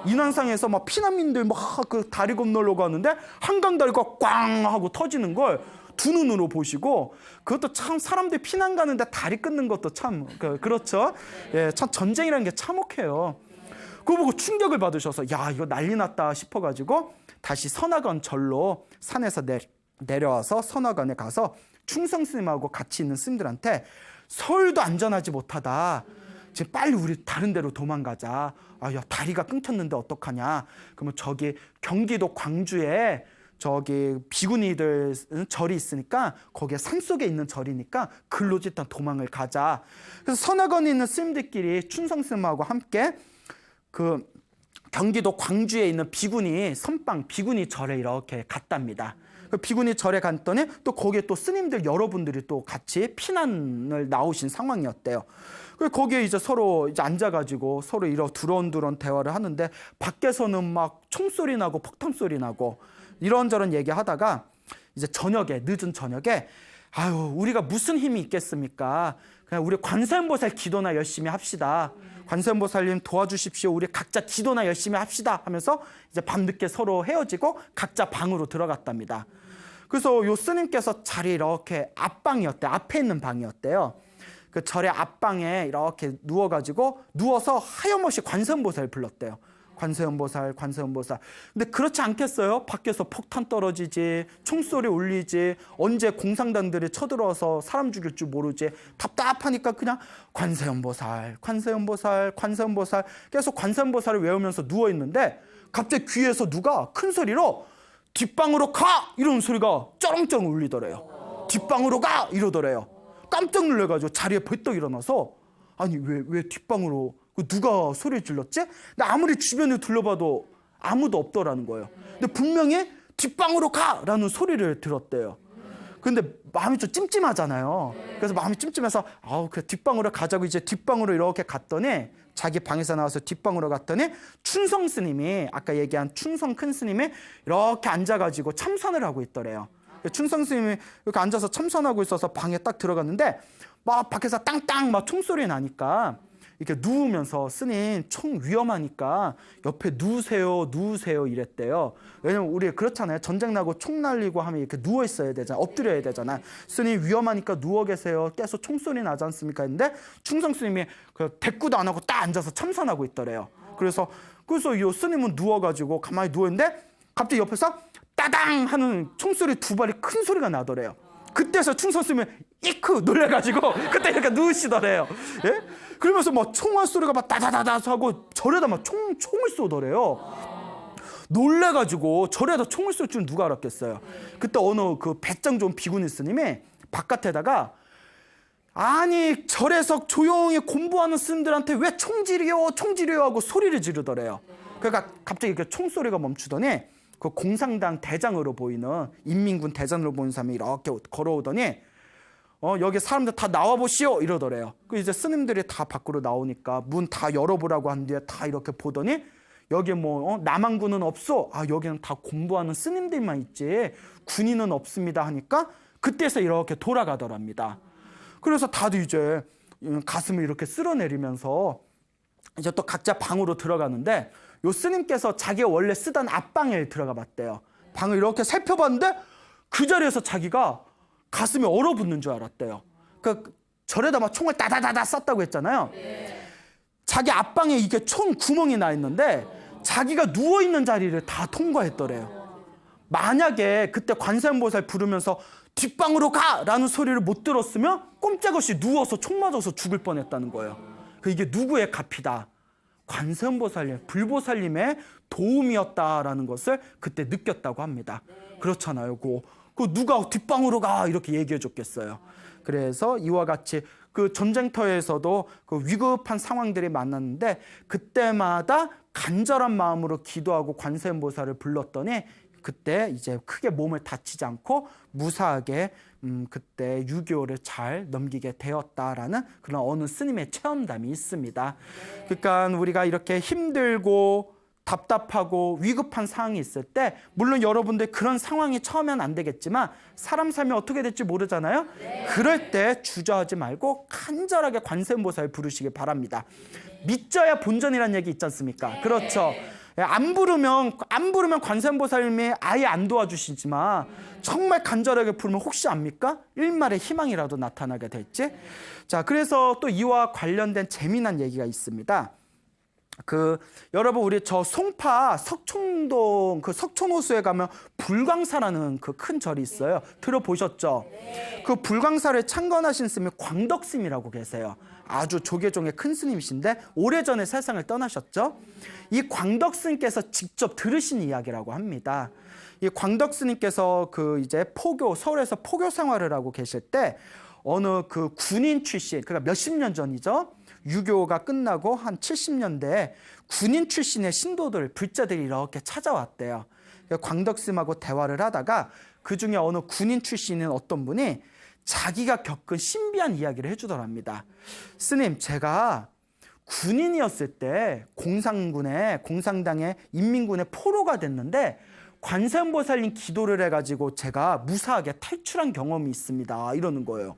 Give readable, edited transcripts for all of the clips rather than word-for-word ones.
인왕산에서 막 피난민들 막 그 다리 건너려고 하는데 한강 다리가 꽝 하고 터지는 걸 두 눈으로 보시고, 그것도 참 사람들이 피난 가는데 다리 끊는 것도 참 그렇죠. 예, 참 전쟁이라는 게 참혹해요. 그거 보고 충격을 받으셔서 야, 이거 난리 났다 싶어가지고 다시 선화관 절로 산에서 내려와서 선화관에 가서 충성 스님하고 같이 있는 스님들한테 서울도 안전하지 못하다. 지금 빨리 우리 다른 데로 도망가자. 아, 야, 다리가 끊겼는데 어떡하냐. 그러면 저기 경기도 광주에 저기 비구니들 절이 있으니까 거기에 산속에 있는 절이니까 글로 일단 도망을 가자. 그래서 선화관에 있는 스님들끼리 충성 스님하고 함께 그 경기도 광주에 있는 비구니 선방 비구니 절에 이렇게 갔답니다. 그 비구니 절에 갔더니 또 거기에 또 스님들 여러분들이 또 같이 피난을 나오신 상황이었대요. 그래서 거기에 이제 서로 이제 앉아가지고 서로 이런 두런두런 대화를 하는데 밖에서는 막 총소리 나고 폭탄 소리 나고 이런저런 얘기하다가 이제 저녁에 늦은 저녁에 아유, 우리가 무슨 힘이 있겠습니까? 그냥 우리 관세음보살 기도나 열심히 합시다. 관세음보살님 도와주십시오. 우리 각자 기도나 열심히 합시다 하면서 이제 밤늦게 서로 헤어지고 각자 방으로 들어갔답니다. 그래서 요 스님께서 자리 이렇게 앞방이었대요. 앞에 있는 방이었대요. 그 절의 앞방에 이렇게 누워서 하염없이 관세음보살을 불렀대요. 관세음보살, 관세음보살. 근데 그렇지 않겠어요? 밖에서 폭탄 떨어지지, 총소리 울리지, 언제 공산당들이 쳐들어와서 사람 죽일 줄 모르지. 답답하니까 그냥 관세음보살, 관세음보살, 관세음보살. 계속 관세음보살을 외우면서 누워있는데 갑자기 귀에서 누가 큰 소리로 뒷방으로 가! 이런 소리가 쩌렁쩌렁 울리더래요. 뒷방으로 가! 이러더래요. 깜짝 놀라가지고 자리에 벌떡 일어나서 아니 왜 뒷방으로 누가 소리 질렀지? 근데 아무리 주변을 둘러봐도 아무도 없더라는 거예요. 근데 분명히 뒷방으로 가라는 소리를 들었대요. 근데 마음이 좀 찜찜하잖아요. 그래서 마음이 찜찜해서 그 뒷방으로 가자고 이제 뒷방으로 이렇게 갔더니 자기 방에서 나와서 뒷방으로 갔더니 충성 스님이 아까 얘기한 충성 큰 스님이 이렇게 앉아가지고 참선을 하고 있더래요. 충성 스님이 이렇게 앉아서 참선하고 있어서 방에 딱 들어갔는데 막 밖에서 땅땅 막 총소리 나니까 이렇게 누우면서 스님 총 위험하니까 옆에 누우세요 이랬대요. 왜냐면 우리 그렇잖아요. 전쟁 나고 총 날리고 하면 이렇게 누워 있어야 되잖아요. 엎드려야 되잖아요. 스님 위험하니까 누워 계세요. 계속 총소리 나지 않습니까? 했는데 충성 스님이 그 대꾸도 안 하고 딱 앉아서 참선하고 있더래요. 그래서 이 스님은 누워가지고 가만히 누워있는데 갑자기 옆에서 따당 하는 총소리 두 발이 큰 소리가 나더래요. 그때서 충성 스님이 이크 놀래가지고 그때 이렇게 누우시더래요. 예? 그러면서 막 총알 소리가 막 다다다다 하고 절에다 막 총을 쏘더래요. 놀래가지고 절에다 총을 쏠 줄 누가 알았겠어요. 그때 어느 그 배짱 좋은 비구니 스님이 바깥에다가 아니 절에서 조용히 공부하는 스님들한테 왜 총질이요 하고 소리를 지르더래요. 그러니까 갑자기 이렇게 총소리가 멈추더니 그 공산당 대장으로 보이는 인민군 대장으로 보이는 사람이 이렇게 걸어오더니 여기 사람들 다 나와보시오 이러더래요. 그 이제 스님들이 다 밖으로 나오니까 문 다 열어보라고 한 뒤에 다 이렇게 보더니 여기 남한군은 없어. 여기는 다 공부하는 스님들만 있지 군인은 없습니다 하니까 그때서 이렇게 돌아가더랍니다. 그래서 다들 이제 가슴을 이렇게 쓸어내리면서 이제 또 각자 방으로 들어가는데 요 스님께서 자기가 원래 쓰던 앞방에 들어가 봤대요. 방을 이렇게 살펴봤는데 그 자리에서 자기가 가슴이 얼어붙는 줄 알았대요. 그러니까 절에다 막 총을 따다다다 쐈다고 했잖아요. 자기 앞방에 이게 총 구멍이 나 있는데 자기가 누워있는 자리를 다 통과했더래요. 만약에 그때 관세음보살 부르면서 뒷방으로 가라는 소리를 못 들었으면 꼼짝없이 누워서 총 맞아서 죽을 뻔했다는 거예요. 이게 누구의 값이다? 관세음보살님, 불보살님의 도움이었다라는 것을 그때 느꼈다고 합니다. 그렇잖아요. 그 누가 뒷방으로 가 이렇게 얘기해 줬겠어요. 그래서 이와 같이 그 전쟁터에서도 그 위급한 상황들이 많았는데 그때마다 간절한 마음으로 기도하고 관세음보살을 불렀더니 그때 이제 크게 몸을 다치지 않고 무사하게 그때 6.25를 잘 넘기게 되었다라는 그런 어느 스님의 체험담이 있습니다. 그러니까 우리가 이렇게 힘들고 답답하고 위급한 상황이 있을 때 물론 여러분들 그런 상황이 처음엔 안 되겠지만 사람 삶이 어떻게 될지 모르잖아요. 그럴 때 주저하지 말고 간절하게 관세음보살 부르시기 바랍니다. 믿져야 본전이라는 얘기 있지 않습니까? 그렇죠. 안 부르면 관세음보살님이 아예 안 도와주시지만 정말 간절하게 부르면 혹시 압니까? 일말의 희망이라도 나타나게 될지. 자, 그래서 또 이와 관련된 재미난 얘기가 있습니다. 여러분 우리 저 송파 석촌동 그 석촌호수에 가면 불광사라는 그 큰 절이 있어요. 들어보셨죠? 그 불광사를 창건하신 스님이 광덕스님이라고 계세요. 아주 조계종의 큰 스님이신데 오래전에 세상을 떠나셨죠. 이 광덕스님께서 직접 들으신 이야기라고 합니다. 이 광덕스님께서 이제 서울에서 포교 생활을 하고 계실 때 어느 그 군인 출신, 그러니까 몇십 년 전이죠. 유교가 끝나고 한 70년대에 군인 출신의 신도들, 불자들이 이렇게 찾아왔대요. 광덕스님하고 대화를 하다가 그중에 어느 군인 출신인 어떤 분이 자기가 겪은 신비한 이야기를 해주더랍니다. 스님, 제가 군인이었을 때 공산당의 인민군의 포로가 됐는데 관세음보살님 기도를 해가지고 제가 무사하게 탈출한 경험이 있습니다. 이러는 거예요.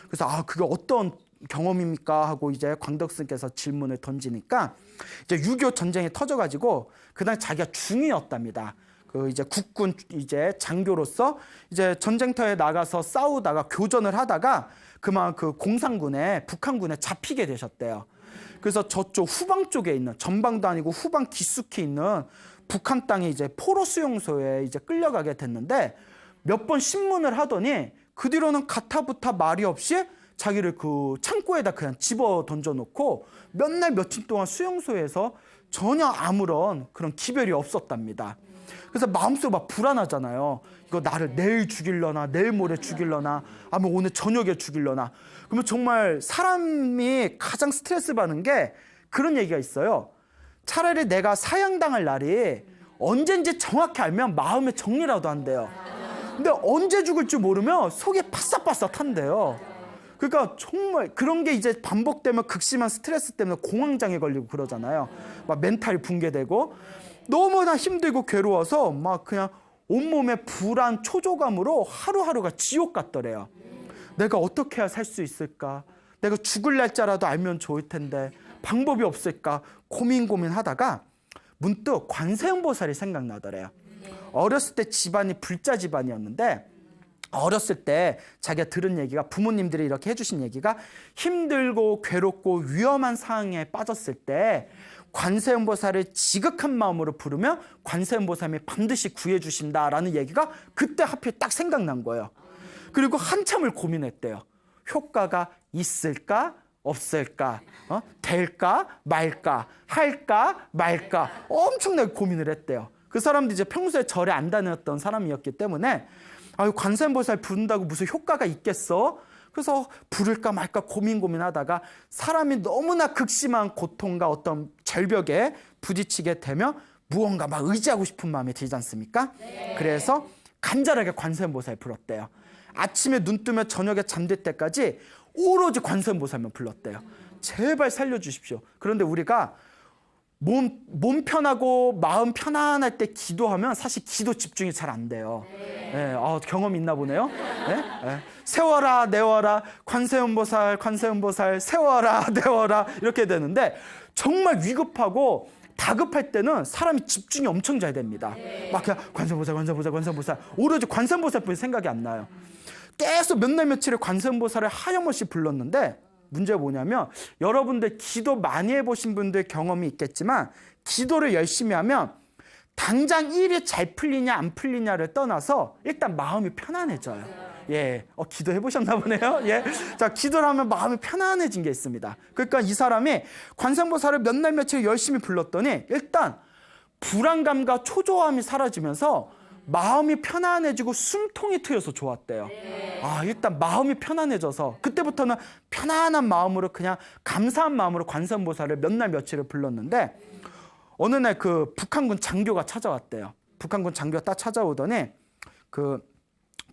그래서 그게 어떤 경험입니까? 하고 이제 광덕스님께서 질문을 던지니까 이제 6.25 전쟁이 터져가지고 그날 자기가 중위였답니다. 이제 국군 이제 장교로서 이제 전쟁터에 나가서 싸우다가 교전을 하다가 그만 북한군에 잡히게 되셨대요. 그래서 저쪽 후방 쪽에 있는, 전방도 아니고 후방 깊숙이 있는 북한 땅에 이제 포로 수용소에 이제 끌려가게 됐는데 몇 번 신문을 하더니 그 뒤로는 가타부타 말이 없이 자기를 그 창고에다 그냥 집어 던져놓고 몇 날 며칠 동안 수용소에서 전혀 아무런 그런 기별이 없었답니다. 그래서 마음속에 막 불안하잖아요. 이거 나를 내일 죽일려나, 내일 모레 죽일려나, 아니면 오늘 저녁에 죽일려나. 그러면 정말 사람이 가장 스트레스 받는 게 그런 얘기가 있어요. 차라리 내가 사형당할 날이 언젠지 정확히 알면 마음의 정리라도 한대요. 근데 언제 죽을지 모르면 속이 바싹바싹한대요. 그러니까 정말 그런 게 이제 반복되면 극심한 스트레스 때문에 공황장애 걸리고 그러잖아요. 막 멘탈이 붕괴되고 너무나 힘들고 괴로워서 막 그냥 온몸에 불안, 초조감으로 하루하루가 지옥 같더래요. 내가 어떻게 해야 살 수 있을까? 내가 죽을 날짜라도 알면 좋을 텐데 방법이 없을까? 고민하다가 문득 관세음보살이 생각나더래요. 어렸을 때 집안이 불자 집안이었는데 어렸을 때 자기가 들은 얘기가, 부모님들이 이렇게 해주신 얘기가, 힘들고 괴롭고 위험한 상황에 빠졌을 때 관세음보살을 지극한 마음으로 부르면 관세음보살이 반드시 구해주신다라는 얘기가 그때 하필 딱 생각난 거예요. 그리고 한참을 고민했대요. 효과가 있을까 없을까, 될까 말까, 할까 말까, 엄청나게 고민을 했대요. 그 사람도 이제 평소에 절에 안 다녔던 사람이었기 때문에 관세음보살 부른다고 무슨 효과가 있겠어? 그래서 부를까 말까 고민하다가 사람이 너무나 극심한 고통과 어떤 절벽에 부딪히게 되면 무언가 막 의지하고 싶은 마음이 들지 않습니까? 네. 그래서 간절하게 관세음보살 불렀대요. 아침에 눈 뜨면 저녁에 잠들 때까지 오로지 관세음보살만 불렀대요. 제발 살려주십시오. 그런데 우리가 몸 편하고 마음 편안할 때 기도하면 사실 기도 집중이 잘 안 돼요. 네, 경험이 있나 보네요. 네? 네. 세워라 내워라 관세음보살 세워라 내워라 이렇게 되는데 정말 위급하고 다급할 때는 사람이 집중이 엄청 잘 됩니다. 막 그냥 관세음보살 오로지 관세음보살뿐이 생각이 안 나요. 계속 몇 날 며칠을 관세음보살을 하염없이 불렀는데 문제가 뭐냐면 여러분들 기도 많이 해보신 분들 경험이 있겠지만 기도를 열심히 하면 당장 일이 잘 풀리냐 안 풀리냐를 떠나서 일단 마음이 편안해져요. 예, 기도해 보셨나 보네요. 예, 자 기도를 하면 마음이 편안해진 게 있습니다. 그러니까 이 사람이 관세음보살을 몇 날 며칠 열심히 불렀더니 일단 불안감과 초조함이 사라지면서 마음이 편안해지고 숨통이 트여서 좋았대요. 일단 마음이 편안해져서 그때부터는 편안한 마음으로 그냥 감사한 마음으로 관세음보살을 몇 날 며칠을 불렀는데 어느 날 그 북한군 장교가 찾아왔대요. 북한군 장교가 딱 찾아오더니 그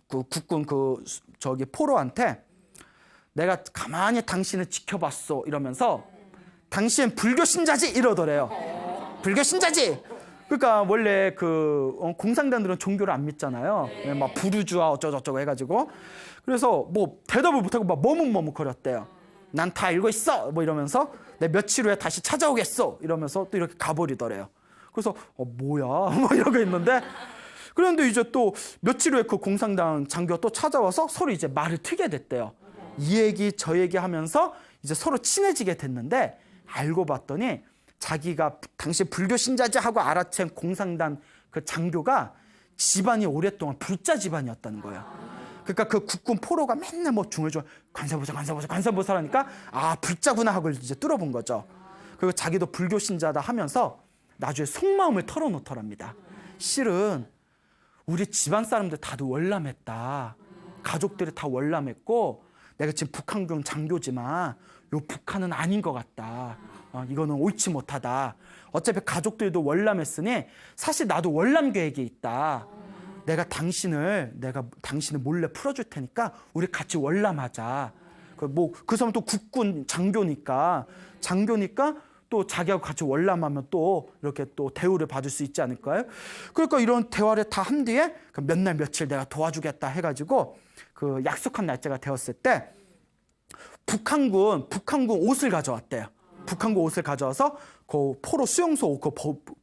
국군 저기 포로한테 내가 가만히 당신을 지켜봤어 이러면서 당신 불교 신자지 이러더래요. 불교 신자지. 그러니까 원래 공산당들은 종교를 안 믿잖아요. 막 부르주아 어쩌고저쩌고 해가지고 그래서 뭐 대답을 못하고 막 머뭇머뭇거렸대요. 난 다 알고 있어 뭐 이러면서 내 며칠 후에 다시 찾아오겠어 이러면서 또 이렇게 가버리더래요. 그래서 뭐야 뭐 이러고 있는데, 그런데 이제 또 며칠 후에 그 공산당 장교가 또 찾아와서 서로 이제 말을 트게 됐대요. 이 얘기 저 얘기 하면서 이제 서로 친해지게 됐는데, 알고 봤더니 자기가 당시 불교 신자지 하고 알아챈 공산당 그 장교가 집안이 오랫동안 불자 집안이었다는 거예요. 그러니까 그 국군 포로가 맨날 뭐 중얼중얼 관세음보살 하니까 아 불자구나 하고 이제 뚫어본 거죠. 그리고 자기도 불교 신자다 하면서 나중에 속마음을 털어놓더랍니다. 실은 우리 집안 사람들 다들 월남했다. 가족들이 다 월남했고 내가 지금 북한군 장교지만 요 북한은 아닌 것 같다. 이거는 옳지 못하다. 어차피 가족들도 월남했으니 사실 나도 월남 계획이 있다. 내가 당신을 몰래 풀어줄 테니까 우리 같이 월남하자. 그 사람 또 국군 장교니까 또 자기하고 같이 월남하면 또 이렇게 또 대우를 받을 수 있지 않을까요? 그러니까 이런 대화를 다 한 뒤에 몇 날 며칠 내가 도와주겠다 해가지고 그 약속한 날짜가 되었을 때 북한군 옷을 가져왔대요. 북한군 옷을 가져와서 그 포로 수용소 옷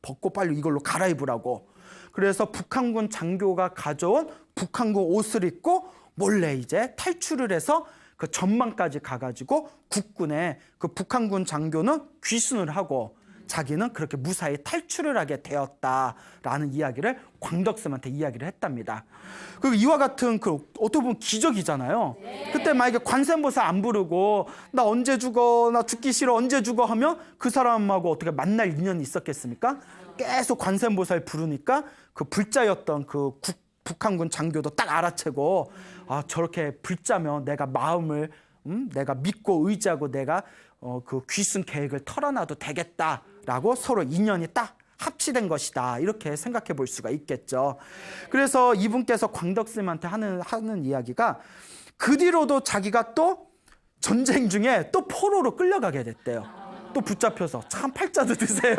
벗고 빨리 이걸로 갈아입으라고. 그래서 북한군 장교가 가져온 북한군 옷을 입고 몰래 이제 탈출을 해서 그 전망까지 가가지고 국군에 그 북한군 장교는 귀순을 하고 자기는 그렇게 무사히 탈출을 하게 되었다라는 이야기를 광덕스한테 이야기를 했답니다. 그리고 이와 같은 그 어떻게 보면 기적이잖아요. 그때 만약에 관세음보살 안 부르고 나 언제 죽어, 나 죽기 싫어, 언제 죽어 하면 그 사람하고 어떻게 만날 인연이 있었겠습니까? 계속 관세음보살 부르니까 그 불자였던 그 북한군 장교도 딱 알아채고 아 저렇게 불자면 내가 마음을 내가 믿고 의지하고 내가 그 귀순 계획을 털어놔도 되겠다라고 서로 인연이 딱 합치된 것이다. 이렇게 생각해 볼 수가 있겠죠. 그래서 이분께서 광덕스님한테 하는 이야기가 그 뒤로도 자기가 또 전쟁 중에 또 포로로 끌려가게 됐대요. 또 붙잡혀서 참 팔자도 드세요.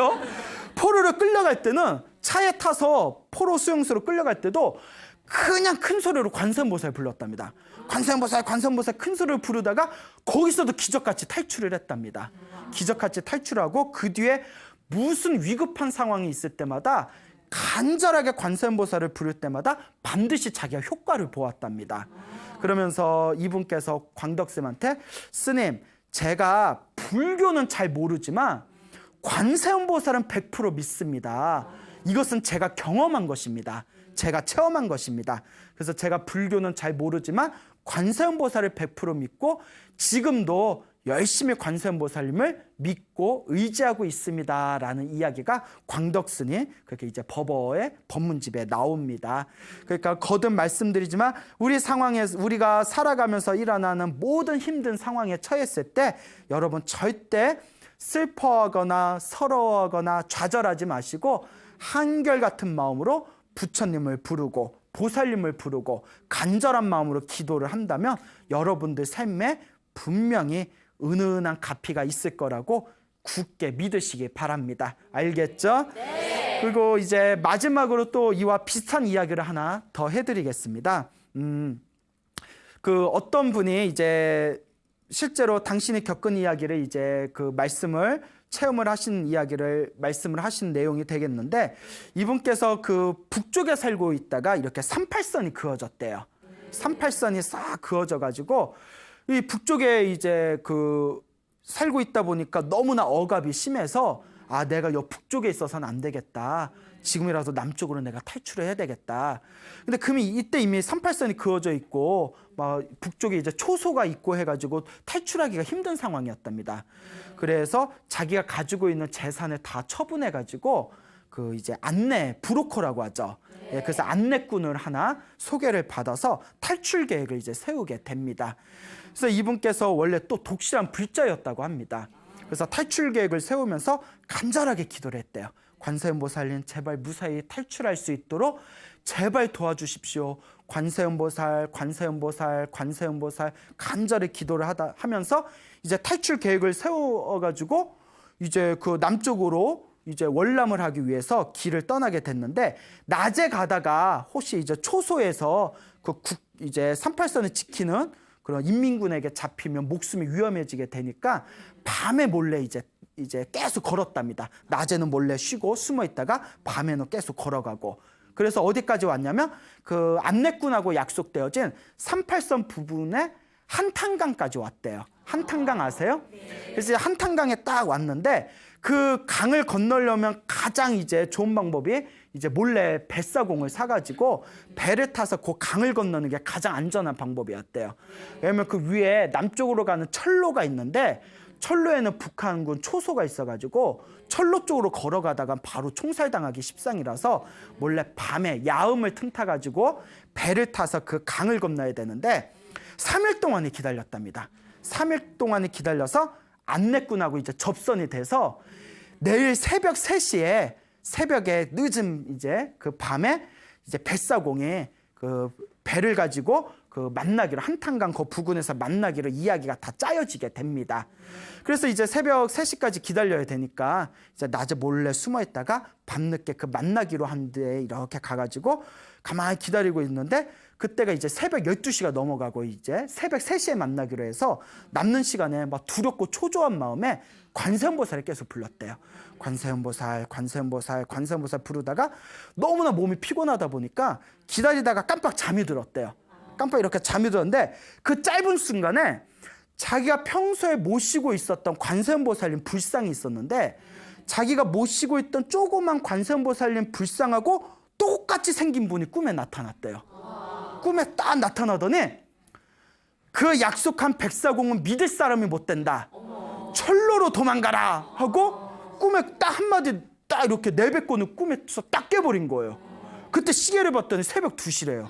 포로로 끌려갈 때는 차에 타서 포로 수용소로 끌려갈 때도 그냥 큰 소리로 관세음보살 불렀답니다. 관세음보살 큰 소리를 부르다가 거기서도 기적같이 탈출을 했답니다. 기적같이 탈출하고 그 뒤에 무슨 위급한 상황이 있을 때마다 간절하게 관세음보살을 부를 때마다 반드시 자기가 효과를 보았답니다. 그러면서 이분께서 광덕스님한테 스님 제가 불교는 잘 모르지만 관세음보살은 100% 믿습니다. 이것은 제가 경험한 것입니다. 제가 체험한 것입니다. 그래서 제가 불교는 잘 모르지만 관세음보살을 100% 믿고 지금도 열심히 관세음보살님을 믿고 의지하고 있습니다. 라는 이야기가 광덕스님 그렇게 이제 법어의 법문집에 나옵니다. 그러니까 거듭 말씀드리지만 우리가 살아가면서 일어나는 모든 힘든 상황에 처했을 때 여러분 절대 슬퍼하거나 서러워하거나 좌절하지 마시고 한결같은 마음으로 부처님을 부르고 보살님을 부르고 간절한 마음으로 기도를 한다면 여러분들 삶에 분명히 은은한 가피가 있을 거라고 굳게 믿으시기 바랍니다. 알겠죠? 네. 그리고 이제 마지막으로 또 이와 비슷한 이야기를 하나 더 해드리겠습니다. 그 어떤 분이 이제 실제로 당신이 겪은 이야기를 이제 그 말씀을 체험을 하신 이야기를 말씀을 하신 내용이 되겠는데 이분께서 그 북쪽에 살고 있다가 이렇게 38선이 그어졌대요. 38선이 싹 그어져 가지고 이 북쪽에 이제 그 살고 있다 보니까 너무나 억압이 심해서 아 내가 요 북쪽에 있어서는 안 되겠다. 지금이라도 남쪽으로 내가 탈출을 해야 되겠다. 근데 이때 이미 38선이 그어져 있고 막 북쪽에 이제 초소가 있고 해가지고 탈출하기가 힘든 상황이었답니다. 그래서 자기가 가지고 있는 재산을 다 처분해가지고 그 이제 브로커라고 하죠. 예, 그래서 안내꾼을 하나 소개를 받아서 탈출 계획을 이제 세우게 됩니다. 그래서 이분께서 원래 또 독실한 불자였다고 합니다. 그래서 탈출 계획을 세우면서 간절하게 기도를 했대요. 관세음보살님 제발 무사히 탈출할 수 있도록 제발 도와주십시오. 관세음보살 간절히 기도를 하면서 이제 탈출 계획을 세워가지고 이제 그 남쪽으로 이제 월남을 하기 위해서 길을 떠나게 됐는데 낮에 가다가 혹시 이제 초소에서 이제 38선을 지키는 그런 인민군에게 잡히면 목숨이 위험해지게 되니까 밤에 몰래 이제 이제 계속 걸었답니다. 낮에는 몰래 쉬고 숨어 있다가 밤에는 계속 걸어가고. 그래서 어디까지 왔냐면 그 안내꾼하고 약속되어진 38선 부분에 한탄강까지 왔대요. 한탄강 아세요? 그래서 한탄강에 딱 왔는데 그 강을 건너려면 가장 이제 좋은 방법이 이제 몰래 뱃사공을 사가지고 배를 타서 그 강을 건너는 게 가장 안전한 방법이었대요. 왜냐면 그 위에 남쪽으로 가는 철로가 있는데 철로에는 북한군 초소가 있어가지고 철로 쪽으로 걸어가다가 바로 총살당하기 십상이라서 몰래 밤에 야음을 틈타가지고 배를 타서 그 강을 건너야 되는데 3일 동안에 기다렸답니다. 3일 동안에 기다려서 안내꾼하고 이제 접선이 돼서 내일 새벽 3시에 새벽에 늦은 이제 그 밤에 이제 뱃사공이 그 배를 가지고 그 만나기로 한탄강 그 부근에서 만나기로 이야기가 다 짜여지게 됩니다. 그래서 이제 새벽 3시까지 기다려야 되니까 이제 낮에 몰래 숨어 있다가 밤늦게 그 만나기로 한 데 이렇게 가가지고 가만히 기다리고 있는데 그때가 이제 새벽 12시가 넘어가고 이제 새벽 3시에 만나기로 해서 남는 시간에 막 두렵고 초조한 마음에 관세음보살을 계속 불렀대요. 관세음보살, 관세음보살, 관세음보살 부르다가 너무나 몸이 피곤하다 보니까 기다리다가 깜빡 잠이 들었대요. 깜빡 이렇게 잠이 들었는데 그 짧은 순간에 자기가 평소에 모시고 있었던 관세음보살님 불상이 있었는데 자기가 모시고 있던 조그만 관세음보살님 불상하고 똑같이 생긴 분이 꿈에 나타났대요. 꿈에 딱 나타나더니 그 약속한 백사공은 믿을 사람이 못 된다. 철로로 도망가라 하고 꿈에 딱 한마디 딱 이렇게 내뱉고는 꿈에서 딱 깨버린 거예요. 그때 시계를 봤더니 새벽 2시래요.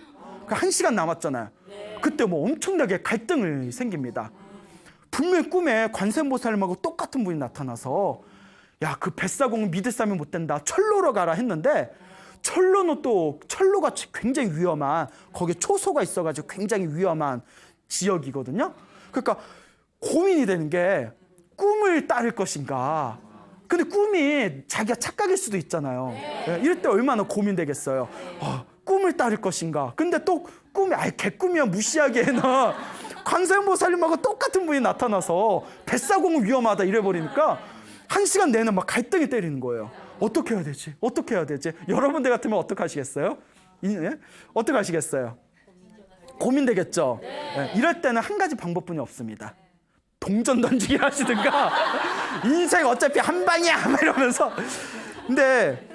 1시간 남았잖아요. 그때 뭐 엄청나게 갈등을 생깁니다. 분명히 꿈에 관세음보살님하고 똑같은 분이 나타나서 야, 그 뱃사공은 믿을 사람이 못 된다. 철로로 가라 했는데 철로는 또 철로가 굉장히 위험한 거기에 초소가 있어가지고 굉장히 위험한 지역이거든요. 그러니까 고민이 되는 게 꿈을 따를 것인가. 근데 꿈이 자기가 착각일 수도 있잖아요. 이럴 때 얼마나 고민되겠어요. 꿈을 따를 것인가. 근데 또 꿈이 개꿈이야 무시하기에는 관세음보살님하고 똑같은 분이 나타나서 뱃사공은 위험하다 이래버리니까 1시간 내내 막 갈등이 때리는 거예요. 어떻게 해야 되지? 어떻게 해야 되지? 여러분들 같으면 어떻게 하시겠어요? 어떻게 하시겠어요? 고민되겠죠? 네. 이럴 때는 한 가지 방법뿐이 없습니다. 동전 던지기 하시든가 인생 어차피 한 방이야 막 이러면서. 근데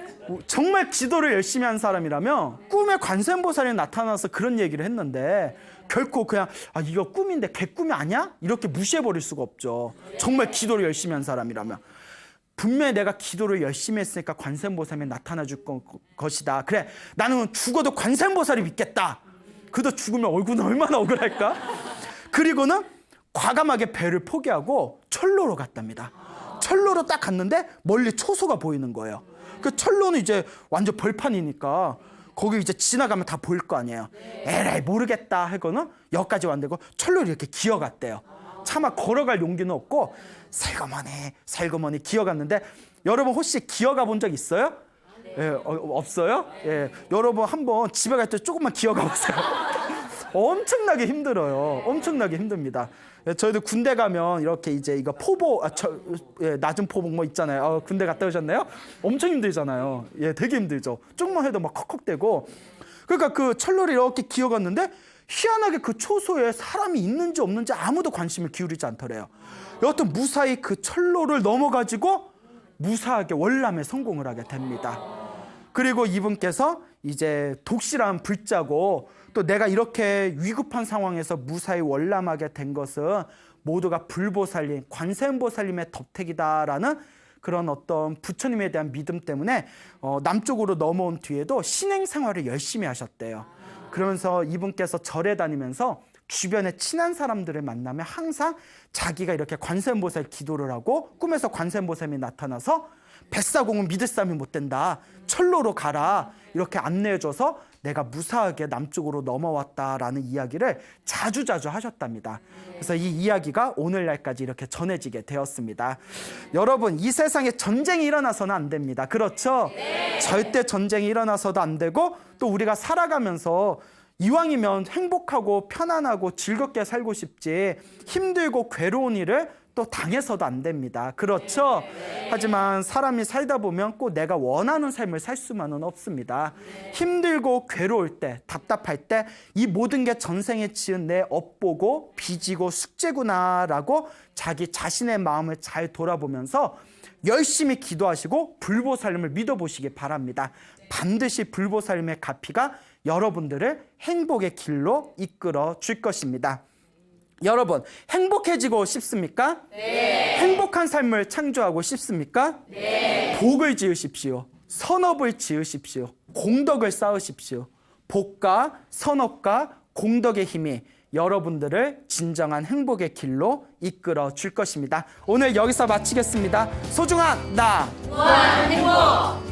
정말 기도를 열심히 한 사람이라면 꿈에 관세음보살이 나타나서 그런 얘기를 했는데 결코 그냥 이거 꿈인데 개꿈이 아니야? 이렇게 무시해버릴 수가 없죠. 정말 기도를 열심히 한 사람이라면. 분명히 내가 기도를 열심히 했으니까 관세음보살이 나타나 줄 것이다. 그래, 나는 죽어도 관세음보살이 믿겠다. 그도 죽으면 얼굴은 얼마나 억울할까? 그리고는 과감하게 배를 포기하고 철로로 갔답니다. 철로로 딱 갔는데 멀리 초소가 보이는 거예요. 그 철로는 이제 완전 벌판이니까 거기 이제 지나가면 다 보일 거 아니에요. 에라이 모르겠다 하고는 여기까지 왔는데 철로를 이렇게 기어갔대요. 차마 걸어갈 용기는 없고 살그머니 기어갔는데 여러분 혹시 기어가 본 적 있어요? 없어요? 여러분 한번 집에 갈 때 조금만 기어가 보세요. 엄청나게 힘들어요. 엄청나게 힘듭니다. 저희도 군대 가면 이렇게 이제 이거 포복, 낮은 포복 뭐 있잖아요. 군대 갔다 오셨나요? 엄청 힘들잖아요. 되게 힘들죠. 조금만 해도 막 컥컥대고. 그러니까 그 철로를 이렇게 기어갔는데 희한하게 그 초소에 사람이 있는지 없는지 아무도 관심을 기울이지 않더래요. 여하튼 무사히 그 철로를 넘어가지고 무사하게 월남에 성공을 하게 됩니다. 그리고 이분께서 이제 독실한 불자고 또 내가 이렇게 위급한 상황에서 무사히 월남하게 된 것은 모두가 불보살님, 관세음보살님의 덕택이다라는 그런 어떤 부처님에 대한 믿음 때문에 남쪽으로 넘어온 뒤에도 신행 생활을 열심히 하셨대요. 그러면서 이분께서 절에 다니면서 주변에 친한 사람들을 만나면 항상 자기가 이렇게 관세음보살 기도를 하고 꿈에서 관세음보살이 나타나서 뱃사공은 믿을 사람이 못 된다. 철로로 가라. 이렇게 안내해줘서 내가 무사하게 남쪽으로 넘어왔다라는 이야기를 자주자주 하셨답니다. 그래서 이 이야기가 오늘날까지 이렇게 전해지게 되었습니다. 여러분, 이 세상에 전쟁이 일어나서는 안 됩니다. 그렇죠? 네. 절대 전쟁이 일어나서도 안 되고 또 우리가 살아가면서 이왕이면 행복하고 편안하고 즐겁게 살고 싶지 힘들고 괴로운 일을 또 당해서도 안 됩니다. 그렇죠? 하지만 사람이 살다 보면 꼭 내가 원하는 삶을 살 수만은 없습니다. 힘들고 괴로울 때, 답답할 때 이 모든 게 전생에 지은 내 업보고 빚이고 숙제구나라고 자기 자신의 마음을 잘 돌아보면서 열심히 기도하시고 불보살님을 믿어보시기 바랍니다. 반드시 불보살님의 가피가 여러분들을 행복의 길로 이끌어 줄 것입니다. 여러분, 행복해지고 싶습니까? 네. 행복한 삶을 창조하고 싶습니까? 네. 복을 지으십시오. 선업을 지으십시오. 공덕을 쌓으십시오. 복과 선업과 공덕의 힘이 여러분들을 진정한 행복의 길로 이끌어 줄 것입니다. 오늘 여기서 마치겠습니다. 소중한 나 무한 행복.